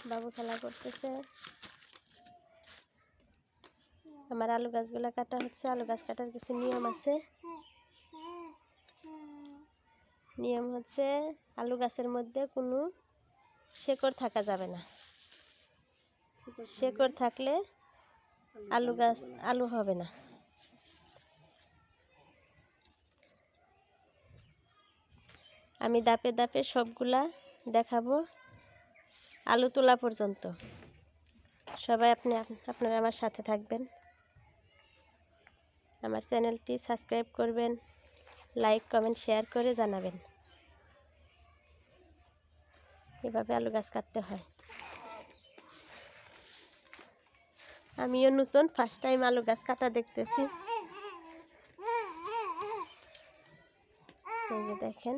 বাবু খেলা করতেছে। আমার আলু গাছগুলো কাটা হচ্ছে। আলু গাছ কাটার কিছু নিয়ম আছে। নিয়ম হচ্ছে আলু গাছের মধ্যে কোনো শেকড় থাকা যাবে না। শেকড় থাকলে আলু গাছ আলু হবে না। আমি ধাপে ধাপে সবগুলা দেখাবো আলু তোলা পর্যন্ত। সবাই আপনারা আমার সাথে থাকবেন। আমার চ্যানেলটি সাবস্ক্রাইব করবেন, লাইক কমেন্ট শেয়ার করে জানাবেন। এভাবে আলু গাছ কাটতে হয়। আমিও নতুন, ফার্স্ট টাইম আলু গাছ কাটা দেখতেছি। এই যে দেখেন।